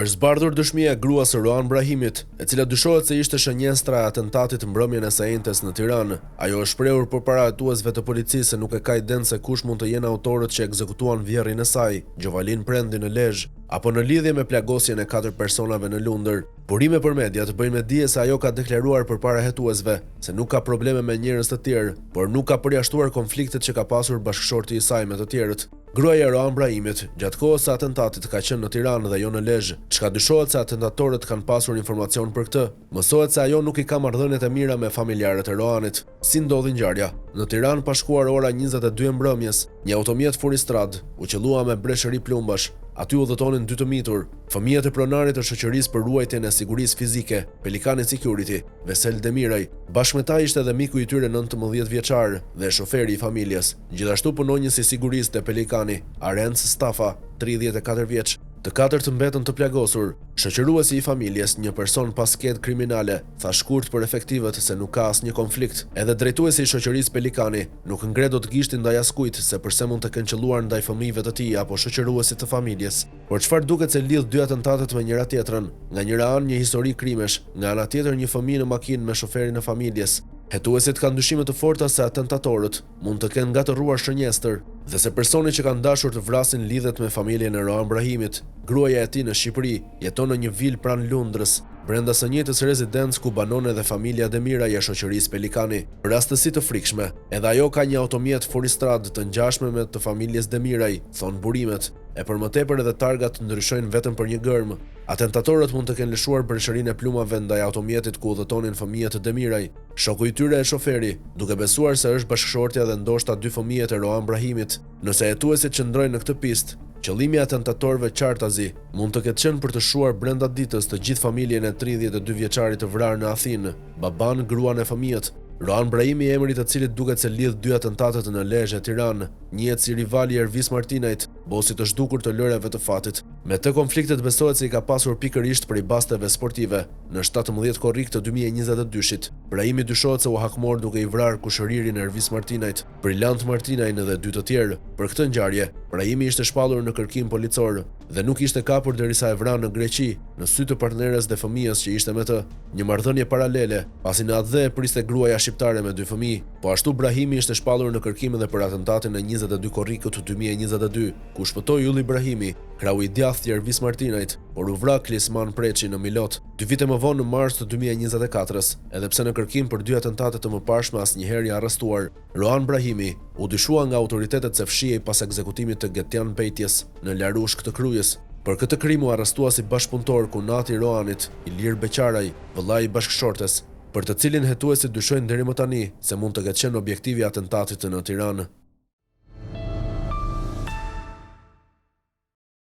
Është zbardhur dëshmia e gruas së Roan Brahimit, e cila dyshohet se ishte shënjestra e atentatit mbrëmjen e Saintes në Tiranë. Ajo është shprehur përpara hetuesve të policisë se nuk e ka ident se kush mund të jenë autorët që ekzekutuan vjerrin e saj, Gjovalin Prendi në Lezhë, apo në lidhje me plagosjen e 4 personave në Lundër. Burime për media të bëjnë me dije se ajo ka deklaruar përpara hetuesve se nuk ka probleme me njerëz të tjerë, por nuk ka përjashtuar konfliktet që ka pasur bashkëshorti i saj me të tjerët. Gruaja e Roan Brahimit, gjatë kohës së atentatit ka qenë në Tiranë dhe jo në Lezhë, çka dyshohet se atentatorët kanë pasur informacion për këtë. Mësohet se ajo nuk i ka marrëdhëniet e mira me familjarët e Roanit. Si ndodhi ngjarja? Në Tiranë pas shkuar ora 22 e mbrëmjes, një automjet furistrad u qellua me breshëri plumbash. Aty udhëtonin 2 të mitur, fëmijët e pronarit të shoqërisë për ruajtjen e sigurisë fizike, Pelikani Security, Vesel Demiraj. Bashkë me ta ishte edhe miku i tyre 19 vjeçar dhe shoferi i familjes. Gjithashtu punonjësi i sigurisë te Pelikani, Arenc Stafa, 34 vjeç. Të 4 të mbetën të plagosur. Shoqëruesi i familjes, një person pas skedë kriminale, tha shkurt për efektivët se nuk ka asnjë konflikt. Edhe drejtuesi i shoqërisë Pelikani nuk ngre dot gishtin ndaj askujt se pse mund të kenë qelluar ndaj fëmijëve të tij apo shoqëruesit të familjes. Por çfarë duket se lidh dy atentatet me njëra tjetrën? Nga njëra anë një histori krimesh, nga ana tjetër një fëmijë në makinë me shoferin e familjes. Hetuesit kanë dyshime të forta se atentatorët mund të kenë ngatëruar shënjestër dhe se personi që kanë dashur të vrasin lidhet me familjen e Roan Brahimit. Gruaja e tij në Shqipëri jeton në një vilë pranë Lundrës, brenda së njëjtës rezidencë ku banon edhe familja Demiraj e shoqërisë Pelikani. Për rastësi të frikshme, edhe ajo ka një automjet furistrad të ngjashme me të familjes Demiraj, thon burimet. E për më tepër edhe targat ndryshojnë vetëm për një gërm. Atentatorët mund të kenë lëshuar breshërinë e plumave ndaj automjetit ku udhëtonin fëmijët e Demiraj. Shoku i tyre e shoferi, duke besuar se është bashkëshortja dhe ndoshta 2 fëmijët e Roan Brahimit. Nëse hetuesit qëndrojnë në këtë pistë, qëllimi i atentatorëve qartazi mund të ketë qenë për të shuar brenda ditës të gjithë familjen e 32 vjeçarit të vrarë në Athinë, baban, gruan e fëmijët. Roan Brahimi, emri të cilit duket se lidh 2 atentatet në Lezhë e Tiranë, njihet si rivali i Ervis Martinajt, bosi të zhdukur të lëreve të fatit. Me të konfliktet besohet se i ka pasur pikërisht prej basteve sportive në 17 korrik të 2022-shit. Brahimi dyshohet se u hakmor duke i vrarë kushëririn e Ervis Martinajt, Brillant Martinajn dhe 2 të tjerë. Për këtë ngjarje, Brahimi ishte shpallur në kërkim policor dhe nuk ishte kapur derisa e vranë në Greqi, në sy të partneres dhe fëmijës që ishte me të. Një marrëdhënie paralele, pasi në atë dhe priste gruaja shqiptare me 2 fëmijë. Po ashtu Brahimi ishte shpallur në kërkim edhe për atentatin e 22 korrikut të 2022, ku shpëtoi Ylli Brahimi, krau i djathtë i Ervis Martinajt, por u vra Klisman Preçi në Milot 2 vite më vonë në mars të 2024-s, edhe pse në kërkim për 2 atentate të mëparshme asnjëherë i arrestuar. Roan Brahimi u dyshua nga autoritetet se fshihej pas ekzekutimit të Getian Bejtjes në Larushk të Kryes. Për këtë krim u arrestua si bashkëpunëtor kunati i Roanit, Ilir Beqaraj, vëllai i bashkëshortes, për të cilin hetuesit dyshojnë deri më tani se mund të ketë qenë objektivi i atentatit në Tiranë.